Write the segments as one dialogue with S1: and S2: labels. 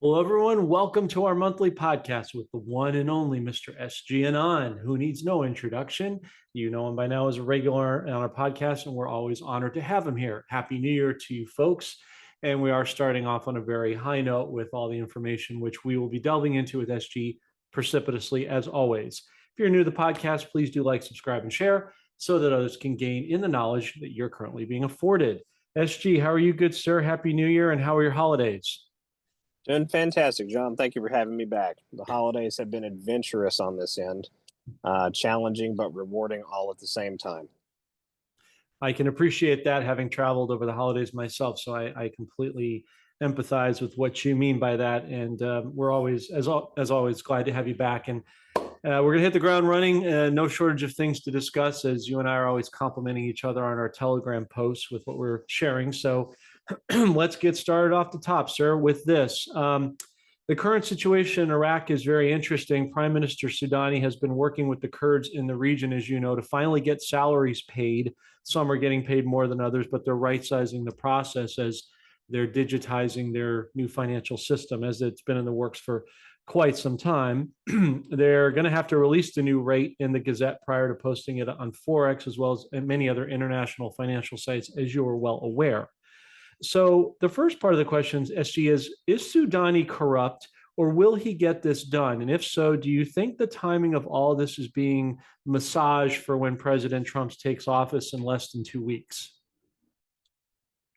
S1: Well, everyone, welcome to our monthly podcast with the one and only Mr. SG Anon, who needs no introduction. You know him by now as a regular on our podcast, and we're always honored to have him here. Happy New Year to you folks. And we are starting off on a very high note with all the information, which we will be delving into with SG precipitously, as always. If you're new to the podcast, please do like, subscribe, and share so that others can gain in the knowledge that you're currently being afforded. SG, how are you, good sir? Happy New Year, and how are your holidays?
S2: Doing fantastic, John. Thank you for having me back. The holidays have been adventurous on this end, challenging but rewarding all at the same time.
S1: I can appreciate that, having traveled over the holidays myself. So I completely empathize with what you mean by that. And we're always, as always, glad to have you back. And we're going to hit the ground running. No shortage of things to discuss, as you and I are always complimenting each other on our Telegram posts with what we're sharing. So let's get started off the top, sir, with this. The current situation in Iraq is very interesting. Prime Minister Soudani has been working with the Kurds in the region, as you know, to finally get salaries paid. Some are getting paid more than others, but they're right-sizing the process as they're digitizing their new financial system, as it's been in the works for quite some time. They're going to have to release the new rate in the Gazette prior to posting it on Forex, as well as many other international financial sites, as you are well aware. So the first part of the question, SG, is Soudani corrupt, or will he get this done? And if so, do you think the timing of all of this is being massaged for when President Trump takes office in less than 2 weeks?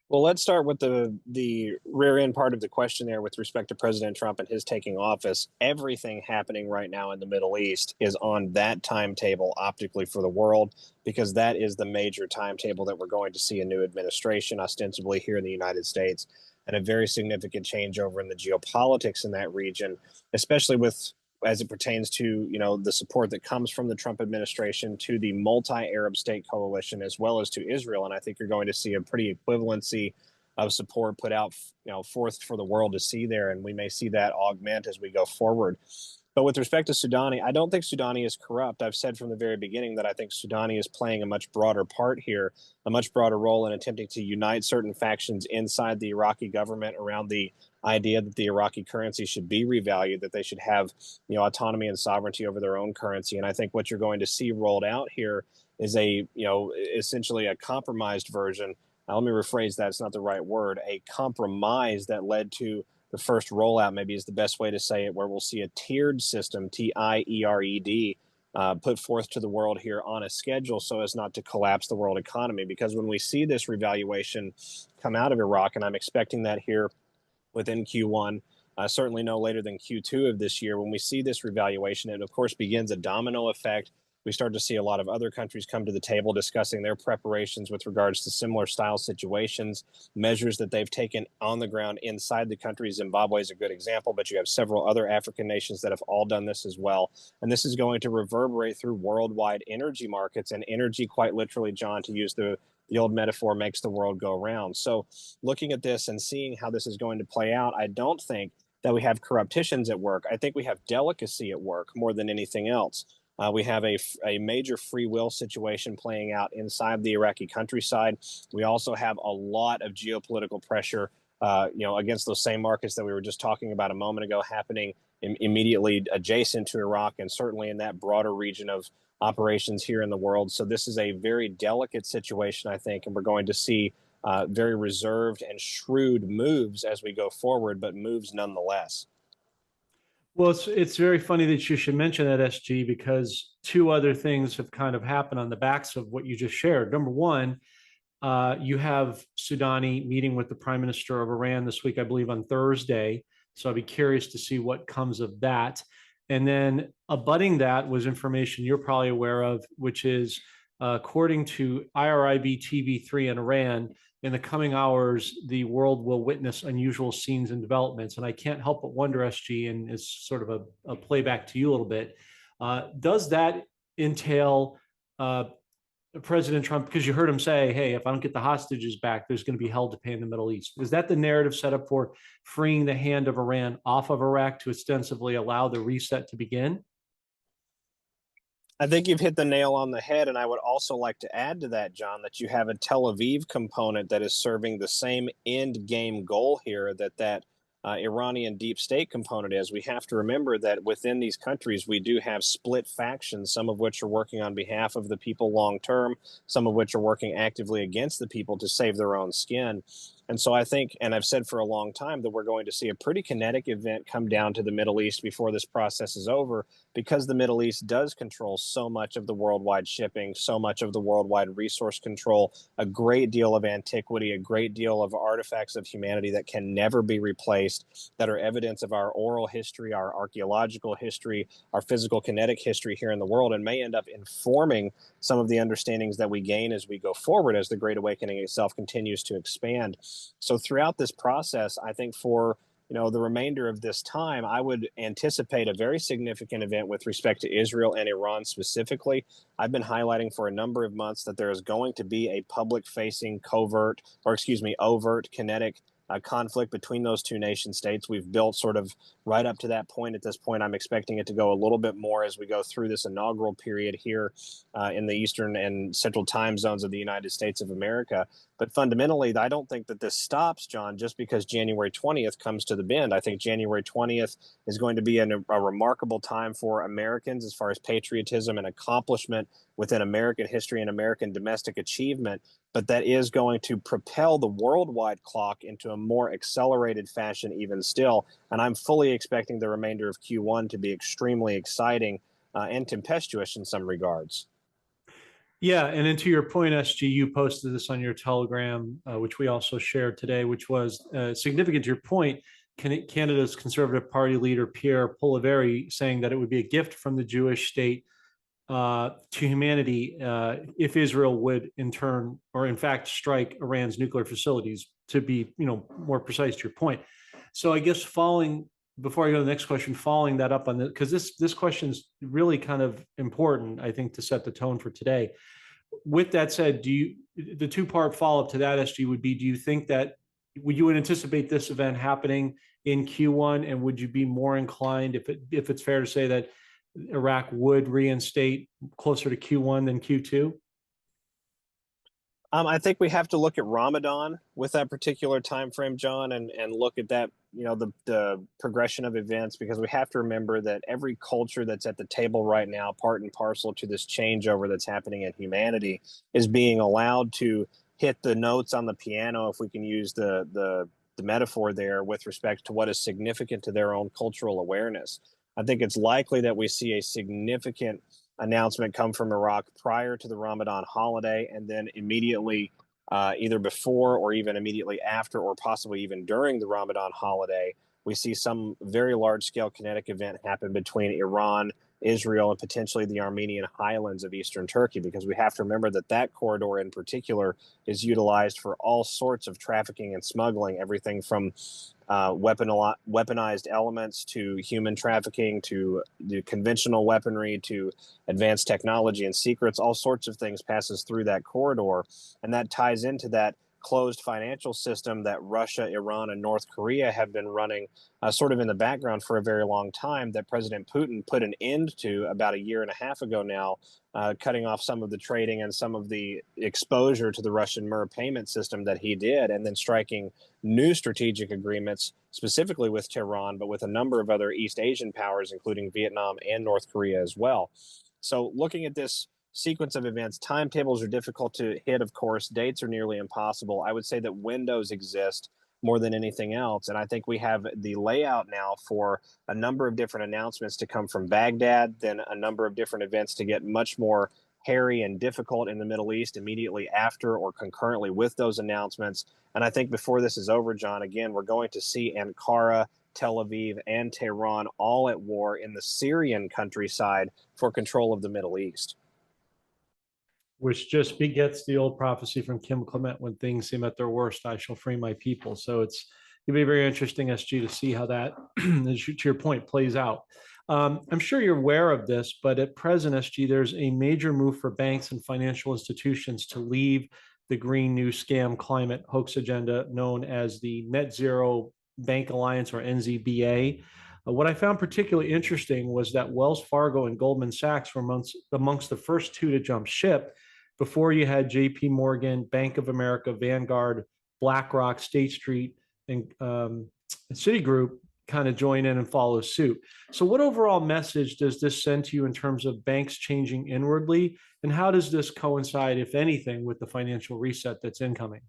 S2: Well, let's start with the rear end part of the question there with respect to President Trump and his taking office. Everything happening right now in the Middle East is on that timetable optically for the world, because that is the major timetable that we're going to see a new administration, ostensibly here in the United States, and a very significant changeover in the geopolitics in that region, especially with as it pertains to the support that comes from the Trump administration to the multi-Arab state coalition as well as to Israel. And I think you're going to see a pretty equivalency of support put out forth for the world to see there, and we may see that augment as we go forward. But with respect to Soudani, I don't think Soudani is corrupt. I've said from the very beginning that I think Soudani is playing a much broader part here, a much broader role in attempting to unite certain factions inside the Iraqi government around the idea that the Iraqi currency should be revalued, that they should have autonomy and sovereignty over their own currency. And I think what you're going to see rolled out here is essentially a compromised version. Now, let me rephrase that. It's not the right word. A compromise that led to the first rollout, maybe is the best way to say it, where we'll see a tiered system, TIERED, put forth to the world here on a schedule so as not to collapse the world economy. Because when we see this revaluation come out of Iraq, and I'm expecting that here within Q1, certainly no later than Q2 of this year, when we see this revaluation, it of course begins a domino effect. We start to see a lot of other countries come to the table discussing their preparations with regards to similar style situations, measures that they've taken on the ground inside the country. Zimbabwe is a good example, but you have several other African nations that have all done this as well. And this is going to reverberate through worldwide energy markets, and energy, quite literally, John, to use the old metaphor, makes the world go round. So looking at this and seeing how this is going to play out, I don't think that we have corruptions at work. I think we have delicacy at work more than anything else. We have a major free will situation playing out inside the Iraqi countryside. We also have a lot of geopolitical pressure, against those same markets that we were just talking about a moment ago, happening immediately adjacent to Iraq, and certainly in that broader region of operations here in the world. So this is a very delicate situation, I think, and we're going to see very reserved and shrewd moves as we go forward, but moves nonetheless.
S1: Well, it's very funny that you should mention that, SG, because two other things have kind of happened on the backs of what you just shared. Number one, you have Soudani meeting with the Prime Minister of Iran this week, I believe on Thursday. So I'll be curious to see what comes of that. And then abutting that was information you're probably aware of, which is according to IRIB TV3 in Iran, in the coming hours, the world will witness unusual scenes and developments. And I can't help but wonder, SG, and it's sort of a playback to you a little bit, does that entail President Trump, because you heard him say, hey, if I don't get the hostages back, there's going to be hell to pay in the Middle East. Is that the narrative set up for freeing the hand of Iran off of Iraq to ostensibly allow the reset to begin?
S2: I think you've hit the nail on the head, and I would also like to add to that, John, that you have a Tel Aviv component that is serving the same end game goal here, that Iranian deep state component is. We have to remember that within these countries, we do have split factions, some of which are working on behalf of the people long term, some of which are working actively against the people to save their own skin. And so I think, and I've said for a long time, that we're going to see a pretty kinetic event come down to the Middle East before this process is over, because the Middle East does control so much of the worldwide shipping, so much of the worldwide resource control, a great deal of antiquity, a great deal of artifacts of humanity that can never be replaced, that are evidence of our oral history, our archaeological history, our physical kinetic history here in the world, and may end up informing some of the understandings that we gain as we go forward, as the Great Awakening itself continues to expand. So throughout this process, I think for the remainder of this time, I would anticipate a very significant event with respect to Israel and Iran specifically. I've been highlighting for a number of months that there is going to be a public-facing overt kinetic conflict between those two nation states. We've built sort of right up to that point. At this point, I'm expecting it to go a little bit more as we go through this inaugural period here in the Eastern and Central time zones of the United States of America. But fundamentally, I don't think that this stops, John, just because January 20th comes to the bend. I think January 20th is going to be a remarkable time for Americans as far as patriotism and accomplishment within American history and American domestic achievement. But that is going to propel the worldwide clock into a more accelerated fashion even still. And I'm fully expecting the remainder of Q1 to be extremely exciting and tempestuous in some regards.
S1: Yeah, and then to your point, SG, you posted this on your Telegram, which we also shared today, which was significant to your point. Canada's Conservative Party leader, Pierre Poilievre, saying that it would be a gift from the Jewish state to humanity if Israel would in turn, or in fact, strike Iran's nuclear facilities, to be more precise to your point. So I guess before I go to the next question, following that up on this, because this question is really kind of important, I think, to set the tone for today. With that said, the two-part follow-up to that, SG, would be, do you think that would you anticipate this event happening in Q1, and would you be more inclined, if it's fair to say, that Iraq would reinstate closer to Q1 than Q2?
S2: I think we have to look at Ramadan with that particular time frame, John, and look at that, the progression of events, because we have to remember that every culture that's at the table right now, part and parcel to this changeover that's happening in humanity, is being allowed to hit the notes on the piano, if we can use the metaphor there, with respect to what is significant to their own cultural awareness. I think it's likely that we see a significant announcement come from Iraq prior to the Ramadan holiday, and then immediately, either before or even immediately after, or possibly even during the Ramadan holiday, we see some very large-scale kinetic event happen between Iran, Israel, and potentially the Armenian highlands of eastern Turkey, because we have to remember that that corridor in particular is utilized for all sorts of trafficking and smuggling, everything from weaponized elements to human trafficking to the conventional weaponry to advanced technology and secrets. All sorts of things passes through that corridor, and that ties into that closed financial system that Russia, Iran, and North Korea have been running sort of in the background for a very long time, that President Putin put an end to about a year and a half ago now, cutting off some of the trading and some of the exposure to the Russian Mir payment system that he did, and then striking new strategic agreements, specifically with Tehran, but with a number of other East Asian powers, including Vietnam and North Korea as well. So looking at this sequence of events, timetables are difficult to hit, of course. Dates are nearly impossible. I would say that windows exist more than anything else. And I think we have the layout now for a number of different announcements to come from Baghdad, then a number of different events to get much more hairy and difficult in the Middle East immediately after or concurrently with those announcements. And I think before this is over, John, again, we're going to see Ankara, Tel Aviv, and Tehran all at war in the Syrian countryside for control of the Middle East.
S1: Which just begets the old prophecy from Kim Clement: when things seem at their worst, I shall free my people. So it'll be very interesting, SG, to see how that, to your point, plays out. I'm sure you're aware of this, but at present, SG, there's a major move for banks and financial institutions to leave the Green New Scam Climate Hoax agenda, known as the Net Zero Bank Alliance, or NZBA. What I found particularly interesting was that Wells Fargo and Goldman Sachs were amongst the first two to jump ship, before you had JP Morgan, Bank of America, Vanguard, BlackRock, State Street, and Citigroup kind of join in and follow suit. So, what overall message does this send to you in terms of banks changing inwardly? And how does this coincide, if anything, with the financial reset that's incoming?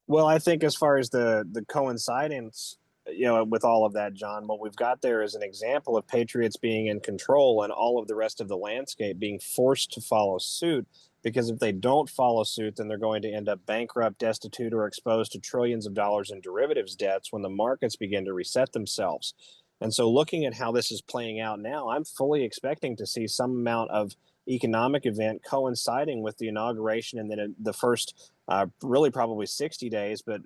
S2: Well, I think as far as the coincidence, with all of that, John, what we've got there is an example of patriots being in control and all of the rest of the landscape being forced to follow suit. Because if they don't follow suit, then they're going to end up bankrupt, destitute, or exposed to trillions of dollars in derivatives debts when the markets begin to reset themselves. And so, looking at how this is playing out now, I'm fully expecting to see some amount of economic event coinciding with the inauguration and then the first really probably 60 days, but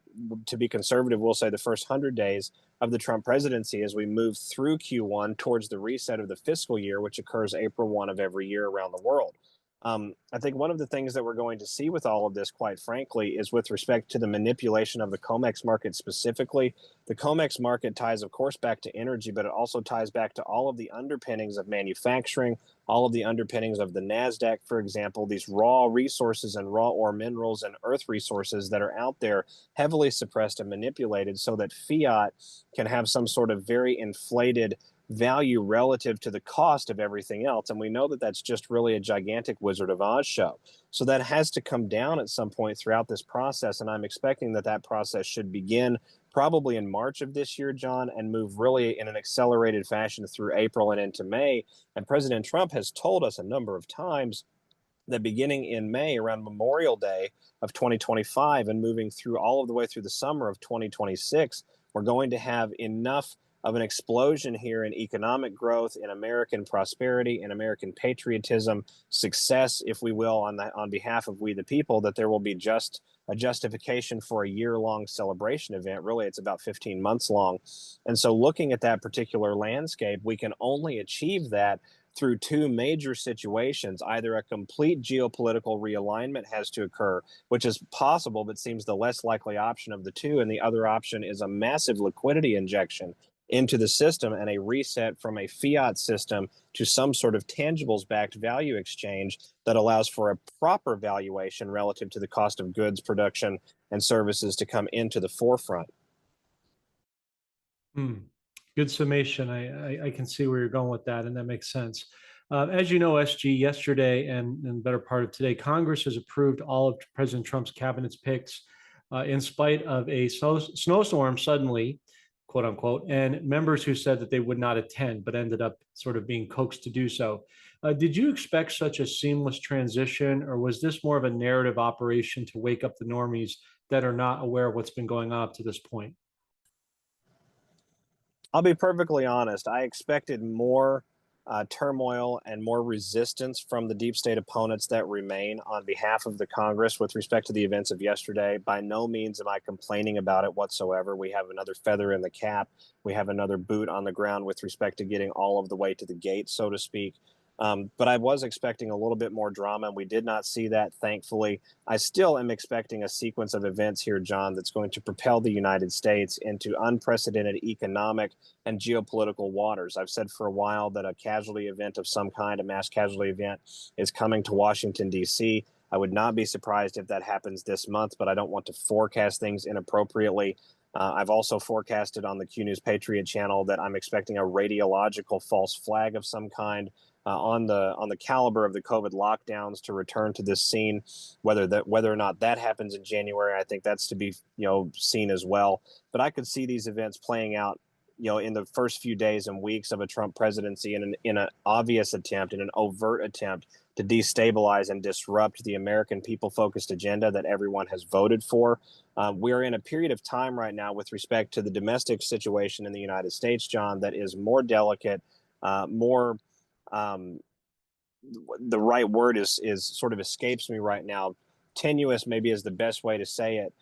S2: to be conservative, we'll say the first 100 days of the Trump presidency as we move through Q1 towards the reset of the fiscal year, which occurs April 1 of every year around the world. I think one of the things that we're going to see with all of this, quite frankly, is with respect to the manipulation of the COMEX market specifically. The COMEX market ties, of course, back to energy, but it also ties back to all of the underpinnings of manufacturing, all of the underpinnings of the NASDAQ, for example, these raw resources and raw ore minerals and earth resources that are out there heavily suppressed and manipulated so that fiat can have some sort of very inflated value relative to the cost of everything else. And we know that that's just really a gigantic Wizard of Oz show. So that has to come down at some point throughout this process. And I'm expecting that that process should begin probably in March of this year, John, and move really in an accelerated fashion through April and into May. And President Trump has told us a number of times that beginning in May, around Memorial Day of 2025, and moving through all of the way through the summer of 2026, we're going to have enough of an explosion here in economic growth, in American prosperity, in American patriotism, success, if we will, on behalf of we the people, that there will be just a justification for a year-long celebration event. Really, it's about 15 months long. And so looking at that particular landscape, we can only achieve that through two major situations. Either a complete geopolitical realignment has to occur, which is possible but seems the less likely option of the two, and the other option is a massive liquidity injection into the system and a reset from a fiat system to some sort of tangibles backed value exchange that allows for a proper valuation relative to the cost of goods, production, and services to come into the forefront.
S1: Hmm. Good summation. I can see where you're going with that, and that makes sense. As you know, SG, yesterday and the better part of today, Congress has approved all of President Trump's cabinet's picks in spite of a snowstorm suddenly, quote unquote, and members who said that they would not attend but ended up sort of being coaxed to do so. Did you expect such a seamless transition, or was this more of a narrative operation to wake up the normies that are not aware of what's been going on up to this point?
S2: I'll be perfectly honest. I expected more turmoil and more resistance from the deep state opponents that remain on behalf of the Congress with respect to the events of yesterday. By no means am I complaining about it whatsoever. We have another feather in the cap. We have another boot on the ground with respect to getting all of the way to the gate, so to speak. But I was expecting a little bit more drama, and we did not see that, thankfully. I still am expecting a sequence of events here, John, that's going to propel the United States into unprecedented economic and geopolitical waters. I've said for a while that a casualty event of some kind, a mass casualty event, is coming to Washington, D.C. I would not be surprised if that happens this month, but I don't want to forecast things inappropriately. I've also forecasted on the Q News Patriot channel that I'm expecting a radiological false flag of some kind on the caliber of the COVID lockdowns to return to this scene. Whether or not that happens in January, I think that's to be seen as well. But I could see these events playing out in the first few days and weeks of a Trump presidency in an obvious attempt, in an overt attempt to destabilize and disrupt the American people-focused agenda that everyone has voted for. We're in a period of time right now with respect to the domestic situation in the United States, John, that is more delicate, more the right word is sort of escapes me right now. Tenuous maybe is the best way to say it.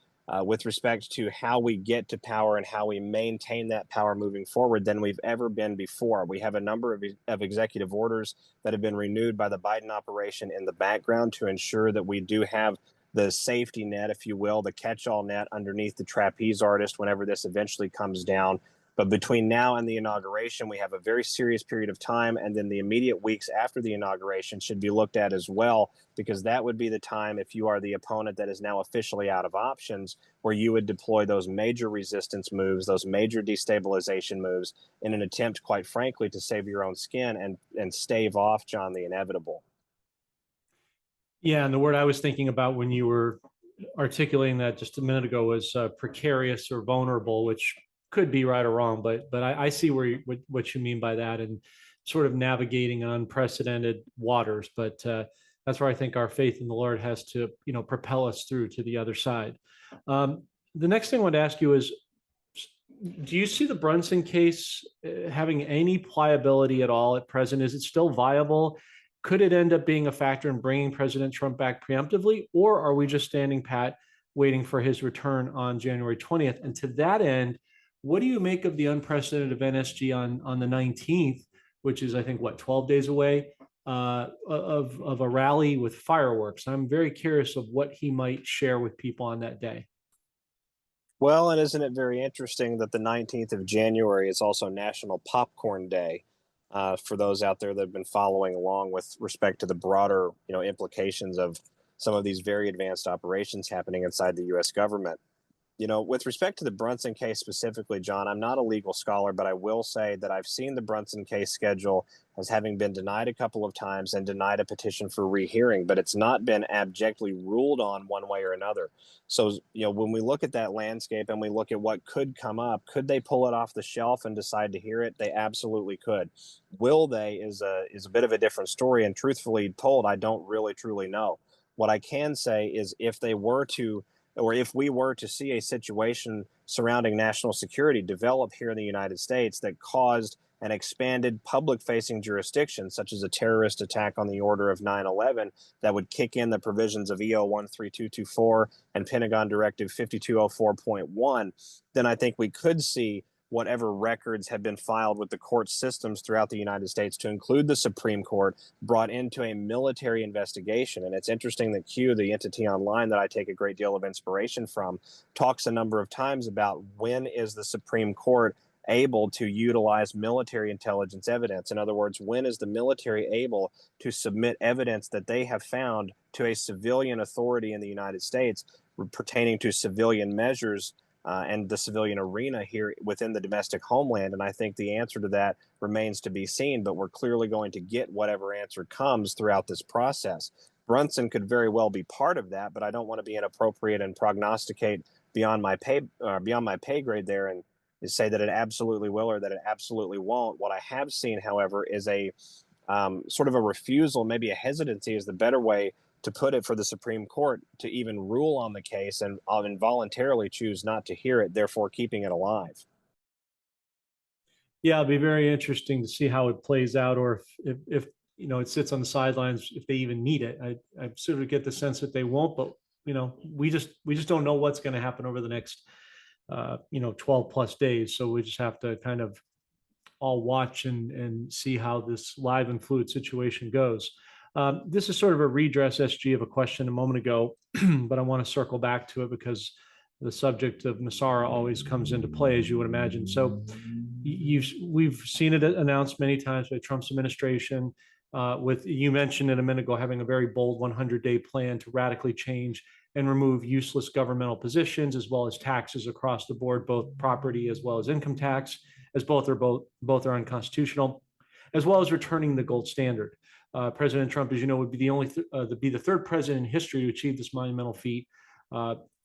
S2: With respect to how we get to power and how we maintain that power moving forward than we've ever been before. We have a number of executive orders that have been renewed by the Biden operation in the background to ensure that we do have the safety net, if you will, the catch-all net underneath the trapeze artist whenever this eventually comes down. But between now and the inauguration, we have a very serious period of time. And then the immediate weeks after the inauguration should be looked at as well, because that would be the time, if you are the opponent that is now officially out of options, where you would deploy those major resistance moves, those major destabilization moves in an attempt, quite frankly, to save your own skin and stave off, John, the inevitable.
S1: Yeah, and the word I was thinking about when you were articulating that just a minute ago was precarious or vulnerable, which could be right or wrong, but I see what you mean by that, and sort of navigating unprecedented waters. But that's where I think our faith in the Lord has to, propel us through to the other side. The next thing I want to ask you is, do you see the Brunson case having any pliability at all at present? Is it still viable? Could it end up being a factor in bringing President Trump back preemptively, or are we just standing pat waiting for his return on January 20th? And to that end, what do you make of the unprecedented event SG on the 19th, which is, I think, 12 days away, of a rally with fireworks? I'm very curious of what he might share with people on that day.
S2: Well, and isn't it very interesting that the 19th of January is also National Popcorn Day? For those out there that have been following along with respect to the broader, implications of some of these very advanced operations happening inside the U.S. government. With respect to the Brunson case specifically, John, I'm not a legal scholar, but I will say that I've seen the Brunson case schedule as having been denied a couple of times and denied a petition for rehearing, but it's not been abjectly ruled on one way or another. So, when we look at that landscape and we look at what could come up, could they pull it off the shelf and decide to hear it? They absolutely could. Will they is a bit of a different story. And truthfully told, I don't really truly know. What I can say is if they were to, or if we were to see a situation surrounding national security develop here in the United States that caused an expanded public-facing jurisdiction, such as a terrorist attack on the order of 9/11, that would kick in the provisions of EO 13224 and Pentagon Directive 5204.1, then I think we could see whatever records have been filed with the court systems throughout the United States, to include the Supreme Court, brought into a military investigation. And it's interesting that Q, the entity online that I take a great deal of inspiration from, talks a number of times about when is the Supreme Court able to utilize military intelligence evidence. In other words, when is the military able to submit evidence that they have found to a civilian authority in the United States pertaining to civilian measures and the civilian arena here within the domestic homeland? And I think the answer to that remains to be seen, but we're clearly going to get whatever answer comes throughout this process. Brunson could very well be part of that, but I don't want to be inappropriate and prognosticate beyond my pay grade there and say that it absolutely will or that it absolutely won't. What I have seen, however, is a sort of a refusal, maybe a hesitancy is the better way to put it, for the Supreme Court to even rule on the case and involuntarily choose not to hear it, therefore keeping it alive.
S1: Yeah, it'll be very interesting to see how it plays out, or if it sits on the sidelines, if they even need it. I sort of get the sense that they won't, but we just don't know what's going to happen over the next 12 plus days. So we just have to kind of all watch and see how this live and fluid situation goes. This is sort of a redress, SG, of a question a moment ago, but I want to circle back to it because the subject of Nasara always comes into play, as you would imagine. So we've seen it announced many times by Trump's administration. You mentioned it a minute ago, having a very bold 100-day plan to radically change and remove useless governmental positions, as well as taxes across the board, both property as well as income tax, as both are unconstitutional, as well as returning the gold standard. President Trump, as you know, would be the third president in history to achieve this monumental feat,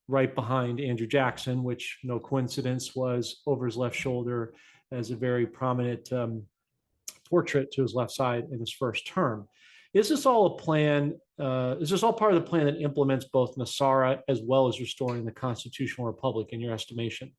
S1: right behind Andrew Jackson, which, no coincidence, was over his left shoulder as a very prominent portrait to his left side in his first term. Is this all a plan? Is this all part of the plan that implements both Nasara as well as restoring the constitutional republic, in your estimation?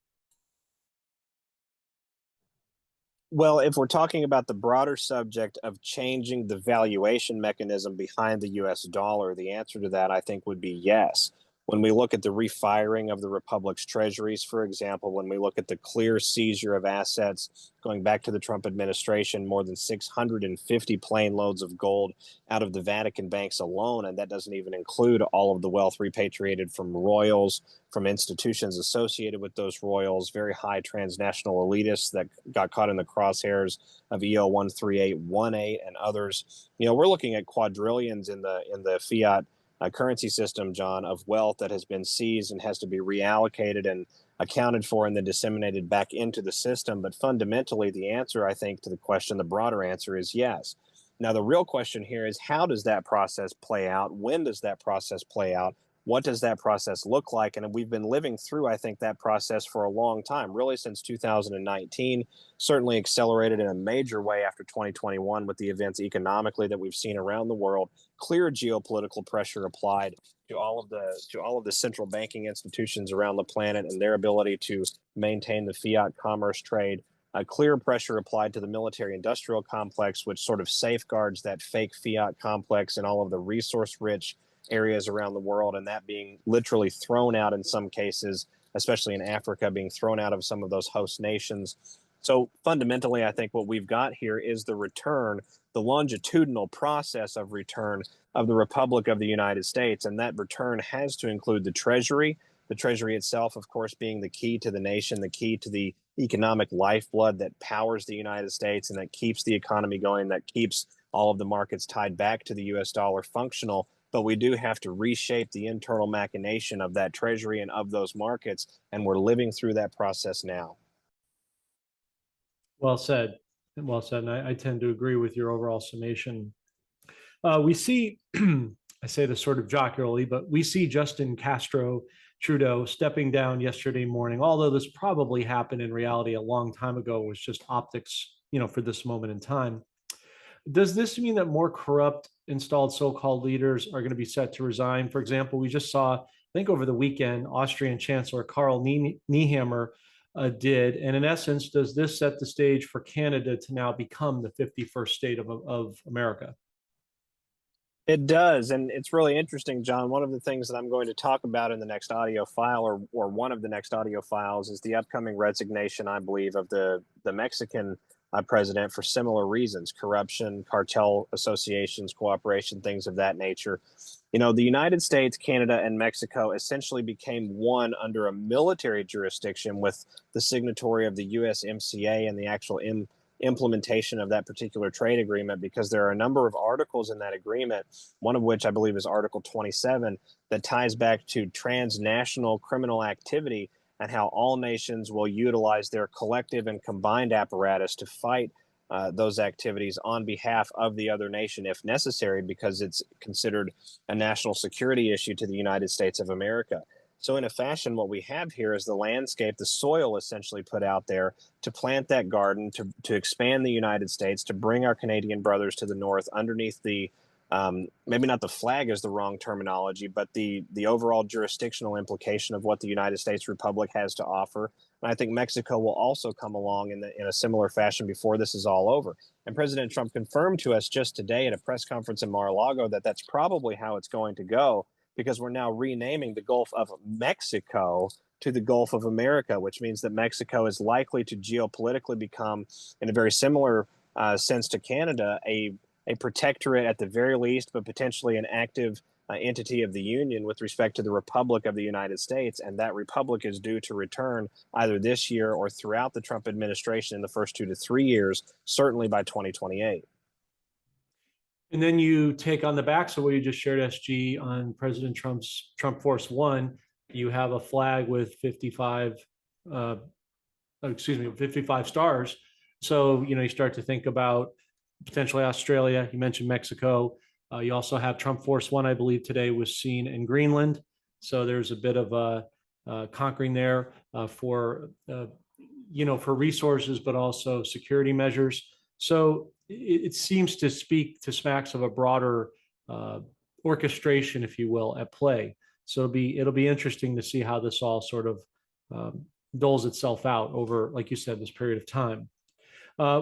S2: Well, if we're talking about the broader subject of changing the valuation mechanism behind the US dollar, the answer to that, I think, would be yes. When we look at the refiring of the republic's treasuries, for example, when we look at the clear seizure of assets going back to the Trump administration, more than 650 plane loads of gold out of the Vatican banks alone, and that doesn't even include all of the wealth repatriated from royals, from institutions associated with those royals, very high transnational elitists that got caught in the crosshairs of EO 13818 and others. We're looking at quadrillions in the fiat currency system, John, of wealth that has been seized and has to be reallocated and accounted for and then disseminated back into the system. But fundamentally, the answer, I think, to the question, the broader answer is yes. Now, the real question here is, how does that process play out? When does that process play out? What does that process look like? And we've been living through, I think, that process for a long time, really since 2019, certainly accelerated in a major way after 2021 with the events economically that we've seen around the world. Clear geopolitical pressure applied to all of the central banking institutions around the planet and their ability to maintain the fiat commerce trade. Clear pressure applied to the military industrial complex, which sort of safeguards that fake fiat complex in all of the resource rich areas around the world, and that being literally thrown out in some cases, especially in Africa, being thrown out of some of those host nations. So fundamentally, I think what we've got here is the return, the longitudinal process of return of the Republic of the United States. And that return has to include the Treasury itself, of course, being the key to the nation, the key to the economic lifeblood that powers the United States and that keeps the economy going, that keeps all of the markets tied back to the US dollar functional. But we do have to reshape the internal machination of that Treasury and of those markets. And we're living through that process now.
S1: Well said. Well said. And I tend to agree with your overall summation. We see, I say this sort of jocularly, but we see Justin Castro Trudeau stepping down yesterday morning, although this probably happened in reality a long time ago. It was just optics, for this moment in time. Does this mean that more corrupt installed so-called leaders are going to be set to resign? For example, we just saw, I think over the weekend, Austrian Chancellor Karl Nehammer did. And in essence, does this set the stage for Canada to now become the 51st state of America?
S2: It does. And it's really interesting, John. One of the things that I'm going to talk about in the next audio file, or one of the next audio files, is the upcoming resignation, I believe, of the Mexican president for similar reasons: corruption, cartel associations, cooperation, things of that nature. The United States, Canada, and Mexico essentially became one under a military jurisdiction with the signatory of the USMCA and the actual implementation of that particular trade agreement, because there are a number of articles in that agreement, one of which I believe is Article 27, that ties back to transnational criminal activity and how all nations will utilize their collective and combined apparatus to fight those activities on behalf of the other nation if necessary, because it's considered a national security issue to the United States of America. So in a fashion, what we have here is the landscape, the soil essentially put out there to plant that garden, to expand the United States, to bring our Canadian brothers to the north underneath the, maybe not the flag is the wrong terminology, but the overall jurisdictional implication of what the United States Republic has to offer. And I think Mexico will also come along in a similar fashion before this is all over. And President Trump confirmed to us just today at a press conference in Mar-a-Lago that that's probably how it's going to go, because we're now renaming the Gulf of Mexico to the Gulf of America, which means that Mexico is likely to geopolitically become, in a very similar sense to Canada, a protectorate at the very least, but potentially an active entity of the Union with respect to the Republic of the United States. And that republic is due to return either this year or throughout the Trump administration in the first 2 to 3 years, certainly by 2028.
S1: And then you take on the backs of what you just shared, SG, on President Trump's Trump Force One. You have a flag with 55 stars. So, you start to think about potentially Australia. You mentioned Mexico. You also have Trump Force One, I believe today was seen in Greenland. So there's a bit of a conquering there for resources, but also security measures. So it seems to speak to smacks of a broader orchestration, if you will, at play. So it'll be interesting to see how this all sort of doles itself out over, like you said, this period of time.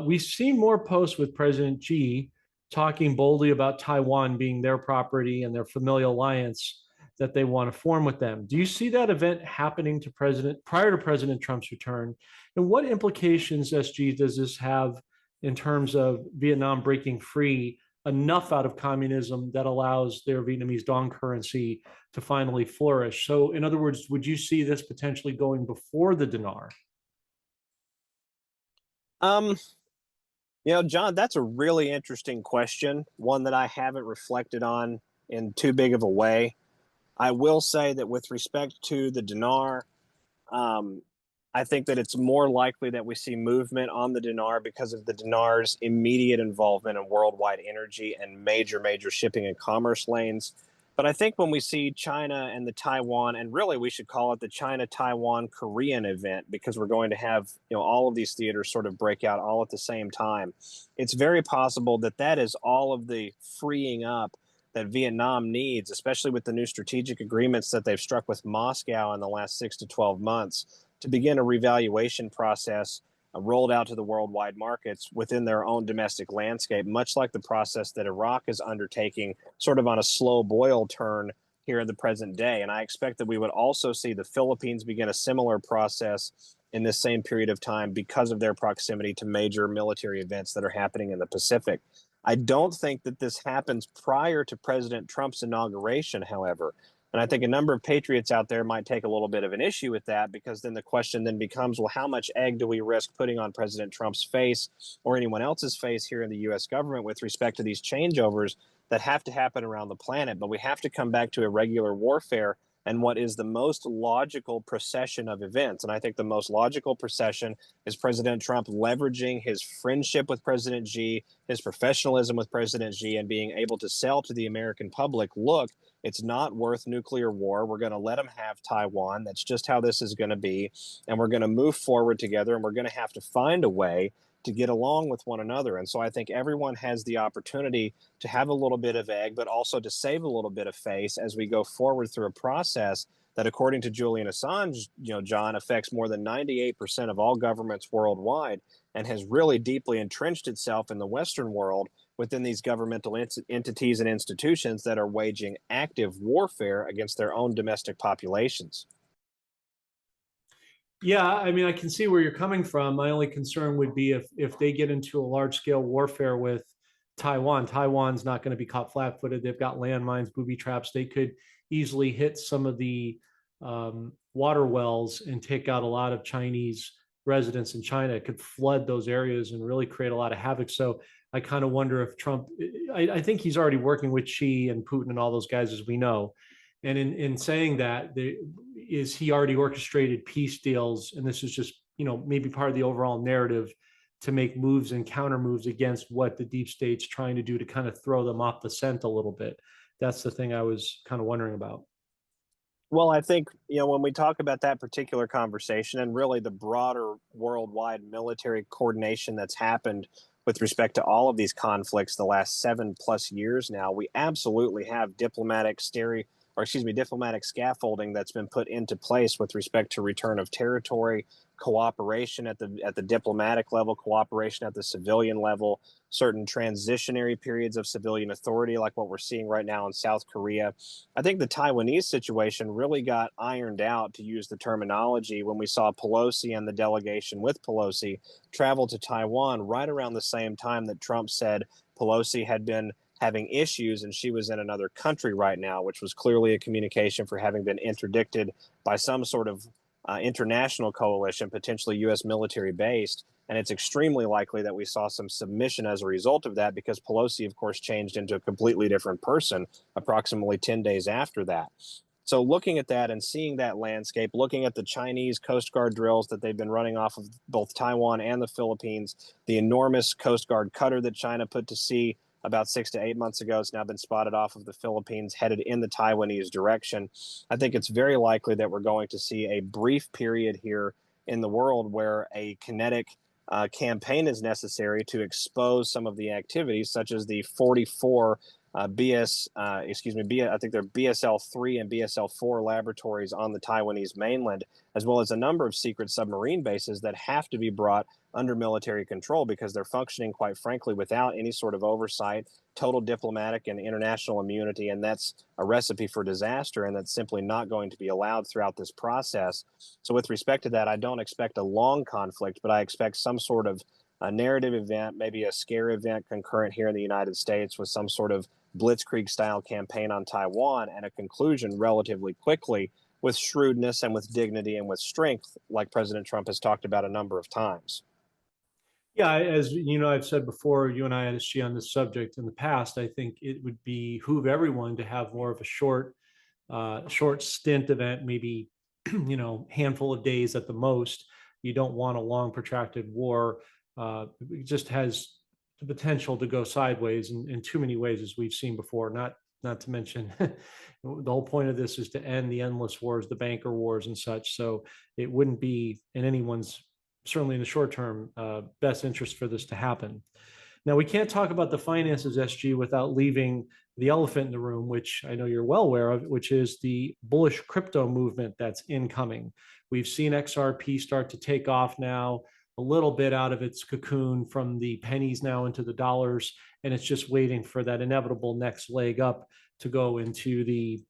S1: We've seen more posts with President Xi talking boldly about Taiwan being their property and their familial alliance. that they want to form with them. Do you see that event happening to prior to President Trump's return? And what implications, SG, does this have in terms of Vietnam breaking free enough out of communism that allows their Vietnamese dong currency to finally flourish? So, in other words, would you see this potentially going before the dinar?
S2: Um, John, that's a really interesting question, one that I haven't reflected on in too big of a way. I will say that with respect to the dinar, um, I think that it's more likely that we see movement on the dinar because of the dinar's immediate involvement in worldwide energy and major shipping and commerce lanes. But I think when we see China and the Taiwan, and really we should call it the China, Taiwan, Korean event, because we're going to have all of these theaters sort of break out all at the same time. It's very possible that that is all of the freeing up that Vietnam needs, especially with the new strategic agreements that they've struck with Moscow in the last 6 to 12 months, to begin a revaluation process rolled out to the worldwide markets within their own domestic landscape, much like the process that Iraq is undertaking, sort of on a slow boil turn here in the present day. And I expect that we would also see the Philippines begin a similar process in this same period of time because of their proximity to major military events that are happening in the Pacific. I don't think that this happens prior to President Trump's inauguration, however. And I think a number of patriots out there might take a little bit of an issue with that, because then the question then becomes, well, how much egg do we risk putting on President Trump's face or anyone else's face here in the U.S. government with respect to these changeovers that have to happen around the planet? But we have to come back to irregular warfare and what is the most logical procession of events. And I think the most logical procession is President Trump leveraging his friendship with President Xi, his professionalism with President Xi, and being able to sell to the American public, look, it's not worth nuclear war. We're going to let them have Taiwan. That's just how this is going to be. And we're going to move forward together, and we're going to have to find a way to get along with one another. And so I think everyone has the opportunity to have a little bit of egg, but also to save a little bit of face as we go forward through a process that, according to Julian Assange, John, affects more than 98% of all governments worldwide and has really deeply entrenched itself in the Western world within these governmental entities and institutions that are waging active warfare against their own domestic populations.
S1: Yeah, I mean, I can see where you're coming from. My only concern would be if they get into a large scale warfare with Taiwan. Taiwan's not going to be caught flat-footed. They've got landmines, booby traps. They could easily hit some of the water wells and take out a lot of Chinese residents in China. It could flood those areas and really create a lot of havoc. So I kind of wonder if Trump. I think he's already working with Xi and Putin and all those guys, as we know. And in saying that, is he already orchestrated peace deals? And this is just, maybe part of the overall narrative to make moves and counter moves against what the deep state's trying to do to kind of throw them off the scent a little bit. That's the thing I was kind of wondering about.
S2: Well, I think, when we talk about that particular conversation and really the broader worldwide military coordination that's happened with respect to all of these conflicts the last 7+ years now, we absolutely have diplomatic scaffolding that's been put into place with respect to return of territory, cooperation at the diplomatic level, cooperation at the civilian level, certain transitionary periods of civilian authority, like what we're seeing right now in South Korea. I think the Taiwanese situation really got ironed out, to use the terminology, when we saw Pelosi and the delegation with Pelosi travel to Taiwan right around the same time that Trump said Pelosi had been having issues and she was in another country right now, which was clearly a communication for having been interdicted by some sort of international coalition, potentially U.S. military based. And it's extremely likely that we saw some submission as a result of that, because Pelosi, of course, changed into a completely different person approximately 10 days after that. So looking at that and seeing that landscape, looking at the Chinese Coast Guard drills that they've been running off of both Taiwan and the Philippines, the enormous Coast Guard cutter that China put to sea about 6 to 8 months ago, it's now been spotted off of the Philippines, headed in the Taiwanese direction. I think it's very likely that we're going to see a brief period here in the world where a kinetic campaign is necessary to expose some of the activities, such as the 44 I think they're BSL-3 and BSL-4 laboratories on the Taiwanese mainland, as well as a number of secret submarine bases that have to be brought under military control because they're functioning, quite frankly, without any sort of oversight, total diplomatic and international immunity, and that's a recipe for disaster, and that's simply not going to be allowed throughout this process. So with respect to that, I don't expect a long conflict, but I expect some sort of a narrative event, maybe a scare event concurrent here in the United States with some sort of blitzkrieg style campaign on Taiwan, and a conclusion relatively quickly with shrewdness and with dignity and with strength, like President Trump has talked about a number of times.
S1: Yeah, as you know, I've said before, you and I had a on this subject in the past. I think it would behoove everyone to have more of a short stint event, maybe handful of days at the most. You don't want a long protracted war. It just has the potential to go sideways in too many ways, as we've seen before. Not to mention, the whole point of this is to end the endless wars, the banker wars and such. So it wouldn't be in anyone's, certainly in the short term, best interest for this to happen. Now, we can't talk about the finances, SG, without leaving the elephant in the room, which I know you're well aware of, which is the bullish crypto movement that's incoming. We've seen XRP start to take off now, a little bit out of its cocoon from the pennies now into the dollars, and it's just waiting for that inevitable next leg up to go into the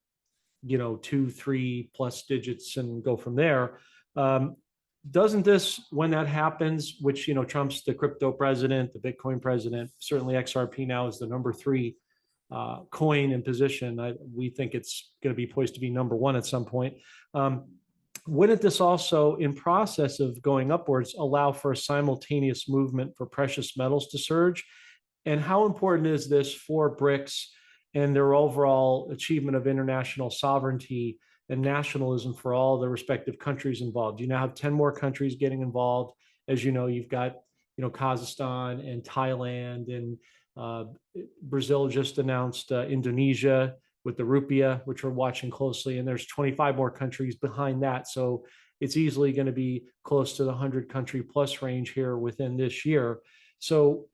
S1: 2, 3+ digits and go from there. Doesn't this, when that happens, which Trump's the crypto president, the Bitcoin president, certainly XRP now is the number 3 coin in position. We think it's going to be poised to be number 1 at some point. Wouldn't this also, in process of going upwards, allow for a simultaneous movement for precious metals to surge? And how important is this for BRICS and their overall achievement of international sovereignty and nationalism for all the respective countries involved? You now have 10 more countries getting involved. As you know, you've got Kazakhstan and Thailand, and Brazil just announced Indonesia with the rupiah, which we're watching closely, and there's 25 more countries behind that. So it's easily going to be close to the 100 country plus range here within this year. So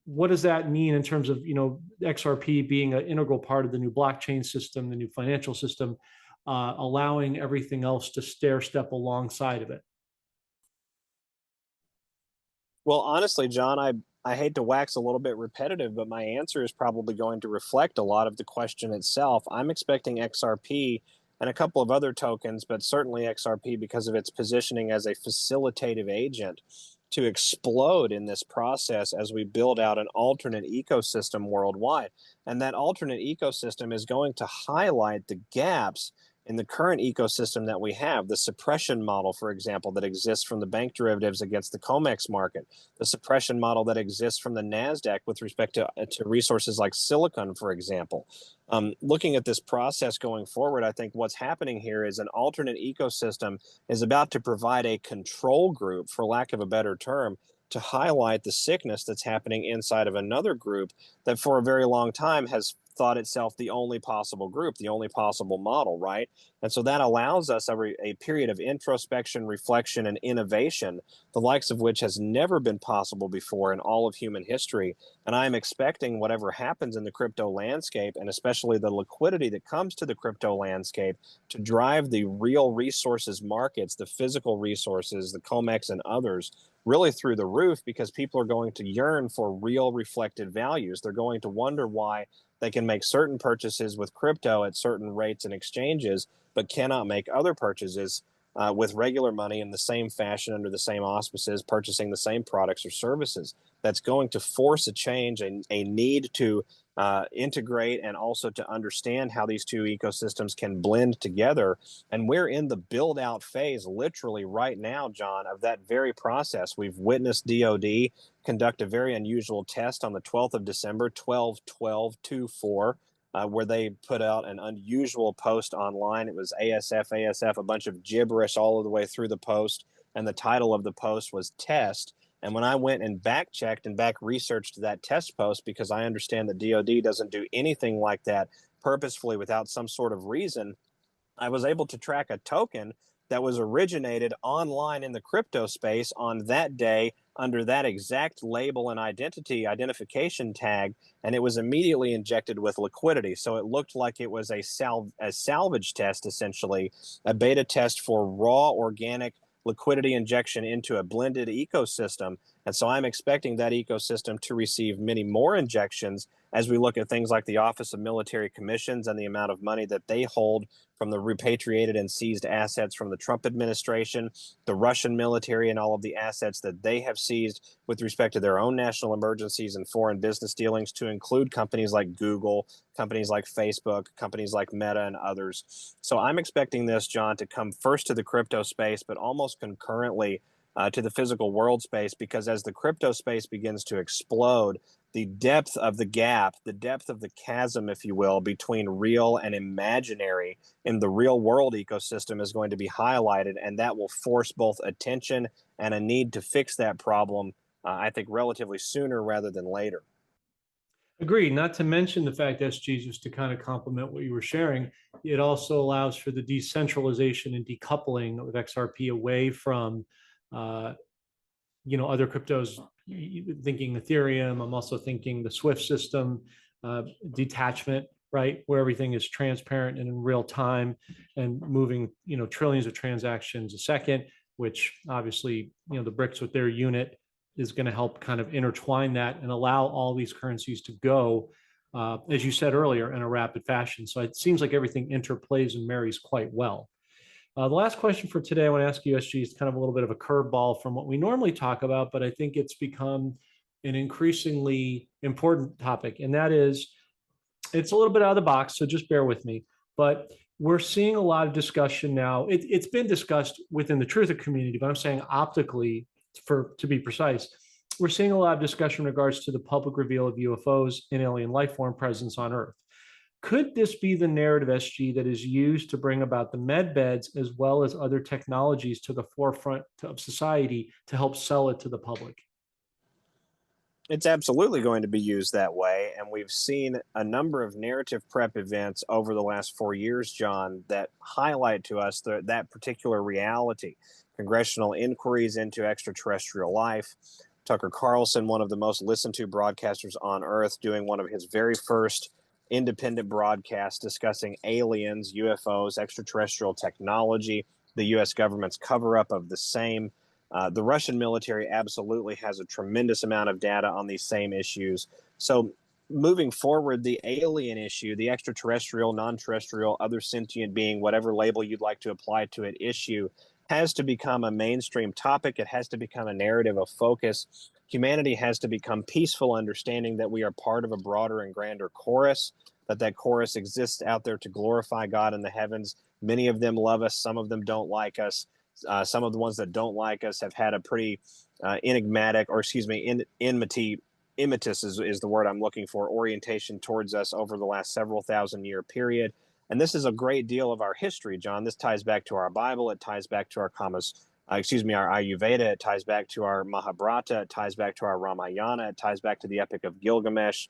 S1: what does that mean in terms of XRP being an integral part of the new blockchain system, the new financial system, allowing everything else to stair step alongside of it?
S2: Well, honestly, John, I hate to wax a little bit repetitive, but my answer is probably going to reflect a lot of the question itself. I'm expecting XRP and a couple of other tokens, but certainly XRP because of its positioning as a facilitative agent, to explode in this process as we build out an alternate ecosystem worldwide. And that alternate ecosystem is going to highlight the gaps in the current ecosystem that we have, the suppression model, for example, that exists from the bank derivatives against the COMEX market, the suppression model that exists from the NASDAQ with respect to resources like silicon, for example. Looking at this process going forward, I think what's happening here is an alternate ecosystem is about to provide a control group, for lack of a better term, to highlight the sickness that's happening inside of another group that for a very long time has thought itself the only possible group, the only possible model, right? And so that allows us a period of introspection, reflection, and innovation, the likes of which has never been possible before in all of human history. And I'm expecting whatever happens in the crypto landscape, and especially the liquidity that comes to the crypto landscape, to drive the real resources markets, the physical resources, the COMEX and others, really through the roof, because people are going to yearn for real reflected values. They're going to wonder why they can make certain purchases with crypto at certain rates and exchanges, but cannot make other purchases with regular money in the same fashion under the same auspices, purchasing the same products or services. That's going to force a change, a need to integrate and also to understand how these two ecosystems can blend together. And we're in the build out phase literally right now, John, of that very process. We've witnessed DOD conduct a very unusual test on the 12th of December, 12/12/24, where they put out an unusual post online. It was ASF, a bunch of gibberish all the way through the post. And the title of the post was Test. And when I went and back checked and back researched that test post, because I understand that DOD doesn't do anything like that purposefully without some sort of reason, I was able to track a token that was originated online in the crypto space on that day under that exact label and identification tag, and it was immediately injected with liquidity. So it looked like it was a salvage test, essentially, a beta test for raw organic liquidity injection into a blended ecosystem. And so I'm expecting that ecosystem to receive many more injections as we look at things like the Office of Military Commissions and the amount of money that they hold from the repatriated and seized assets from the Trump administration, the Russian military and all of the assets that they have seized with respect to their own national emergencies and foreign business dealings, to include companies like Google, companies like Facebook, companies like Meta, and others. So I'm expecting this, John, to come first to the crypto space, but almost concurrently to the physical world space, because as the crypto space begins to explode, the depth of the gap, the depth of the chasm, if you will, between real and imaginary in the real world ecosystem is going to be highlighted, and that will force both attention and a need to fix that problem, I think, relatively sooner rather than later.
S1: Agreed. Not to mention the fact, SG, just to kind of complement what you were sharing, it also allows for the decentralization and decoupling of XRP away from, uh, other cryptos. Thinking Ethereum, I'm also thinking the Swift system, detachment, right, where everything is transparent and in real time, and moving, trillions of transactions a second, which obviously, the BRICS with their unit is going to help kind of intertwine that and allow all these currencies to go, as you said earlier, in a rapid fashion. So it seems like everything interplays and marries quite well. The last question for today I want to ask you, SG, is kind of a little bit of a curveball from what we normally talk about, but I think it's become an increasingly important topic. And that is, it's a little bit out of the box, so just bear with me. But we're seeing a lot of discussion now. It's been discussed within the truther community, but I'm saying optically, to be precise, we're seeing a lot of discussion in regards to the public reveal of UFOs and alien life form presence on Earth. Could this be the narrative, SG, that is used to bring about the med beds as well as other technologies to the forefront of society to help sell it to the public?
S2: It's absolutely going to be used that way. And we've seen a number of narrative prep events over the last 4 years, John, that highlight to us that particular reality. Congressional inquiries into extraterrestrial life. Tucker Carlson, one of the most listened to broadcasters on earth, doing one of his very first independent broadcasts discussing aliens, UFOs, extraterrestrial technology, the U.S. government's cover up of the same. The Russian military absolutely has a tremendous amount of data on these same issues. So, moving forward, the alien issue, the extraterrestrial, non terrestrial, other sentient being, whatever label you'd like to apply to it, issue has to become a mainstream topic. It has to become a narrative of focus. Humanity has to become peaceful, understanding that we are part of a broader and grander chorus, that chorus exists out there to glorify God in the heavens. Many of them love us, some of them don't like us. Some of the ones that don't like us have had a pretty enigmatic, or excuse me, impetus is the word I'm looking for, orientation towards us over the last several thousand-year period. And this is a great deal of our history, John. This ties back to our Bible. It ties back to our our Ayurveda. It ties back to our Mahabharata. It ties back to our Ramayana. It ties back to the Epic of Gilgamesh,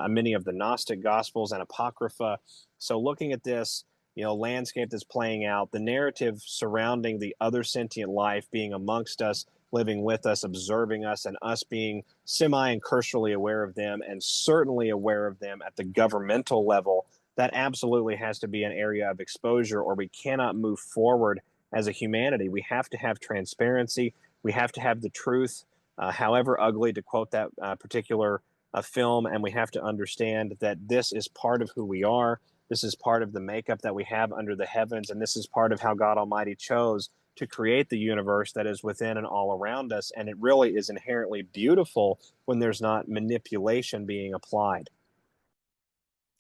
S2: many of the Gnostic Gospels and Apocrypha. So looking at this, landscape that's playing out, the narrative surrounding the other sentient life being amongst us, living with us, observing us, and us being semi and cursorily aware of them, and certainly aware of them at the governmental level, that absolutely has to be an area of exposure, or we cannot move forward as a humanity. We have to have transparency. We have to have the truth, however ugly, to quote that particular film, and we have to understand that this is part of who we are. This is part of the makeup that we have under the heavens, and this is part of how God Almighty chose to create the universe that is within and all around us. And it really is inherently beautiful when there's not manipulation being applied.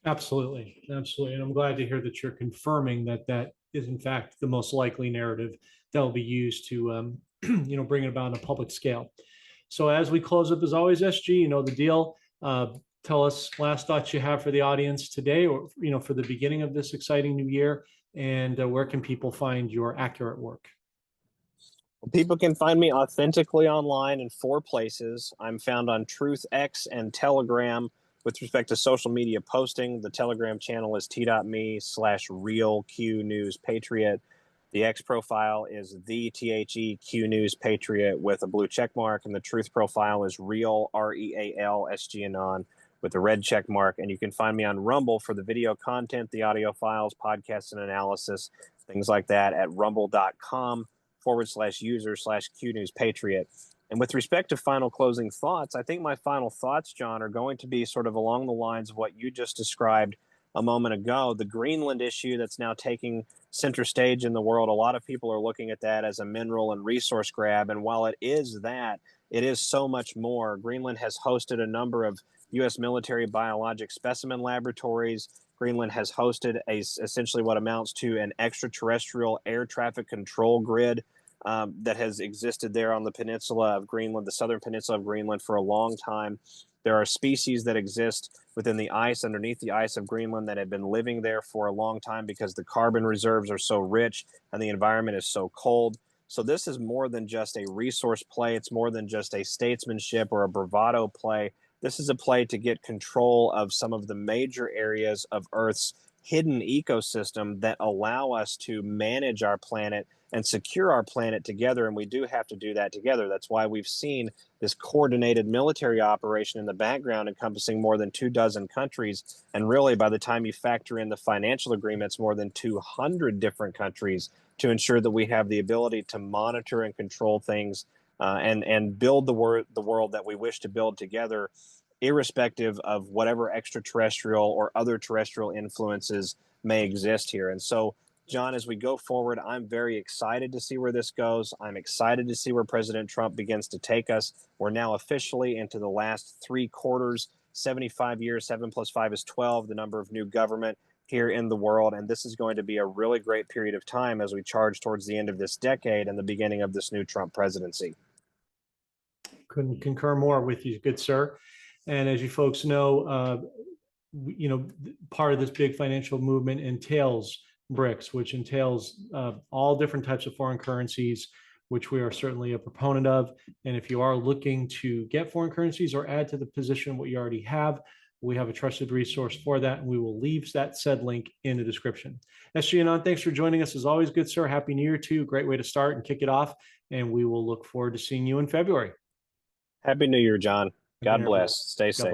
S1: Absolutely. Absolutely. And I'm glad to hear that you're confirming that that is, in fact, the most likely narrative that will be used to, bring it about on a public scale. So as we close up, as always, SG, the deal. Tell us last thoughts you have for the audience today, or for the beginning of this exciting new year, and where can people find your accurate work?
S2: People can find me authentically online in 4 places. I'm found on Truth X and Telegram. With respect to social media posting, the Telegram channel is t.me/realqnewspatriot. The X profile is the THEQ News Patriot with a blue check mark, and the Truth profile is Real REAL Anon with a red check mark. And you can find me on Rumble for the video content, the audio files, podcasts, and analysis, things like that at rumble.com/user/Q News Patriot. And with respect to final closing thoughts, I think my final thoughts, John, are going to be sort of along the lines of what you just described a moment ago. The Greenland issue that's now taking center stage in the world, a lot of people are looking at that as a mineral and resource grab. And while it is that, it is so much more. Greenland has hosted a number of U.S. military biologic specimen laboratories. Greenland has hosted essentially what amounts to an extraterrestrial air traffic control grid that has existed there on the peninsula of Greenland, the southern peninsula of Greenland, for a long time. There are species that exist within the ice, underneath the ice of Greenland, that have been living there for a long time because the carbon reserves are so rich and the environment is so cold. So this is more than just a resource play. It's more than just a statesmanship or a bravado play. This is a play to get control of some of the major areas of Earth's hidden ecosystem that allow us to manage our planet and secure our planet together. And we do have to do that together. That's why we've seen this coordinated military operation in the background encompassing more than 24 countries. And really, by the time you factor in the financial agreements, more than 200 different countries, to ensure that we have the ability to monitor and control things and build the world that we wish to build together, irrespective of whatever extraterrestrial or other terrestrial influences may exist here. And so, John, as we go forward, I'm very excited to see where this goes. I'm excited to see where President Trump begins to take us. We're now officially into the last 3 quarters, 75 years, 7 plus 5 is 12, the number of new government here in the world. And this is going to be a really great period of time as we charge towards the end of this decade and the beginning of this new Trump presidency.
S1: Couldn't concur more with you, good sir. And as you folks know, part of this big financial movement entails BRICS, which entails all different types of foreign currencies, which we are certainly a proponent of. And if you are looking to get foreign currencies or add to the position what you already have, we have a trusted resource for that, and we will leave that said link in the description. SG Anon, thanks for joining us as always, good sir. Happy New Year to you. Great way to start and kick it off. And we will look forward to seeing you in February.
S2: Happy New Year, John. God bless. Stay safe.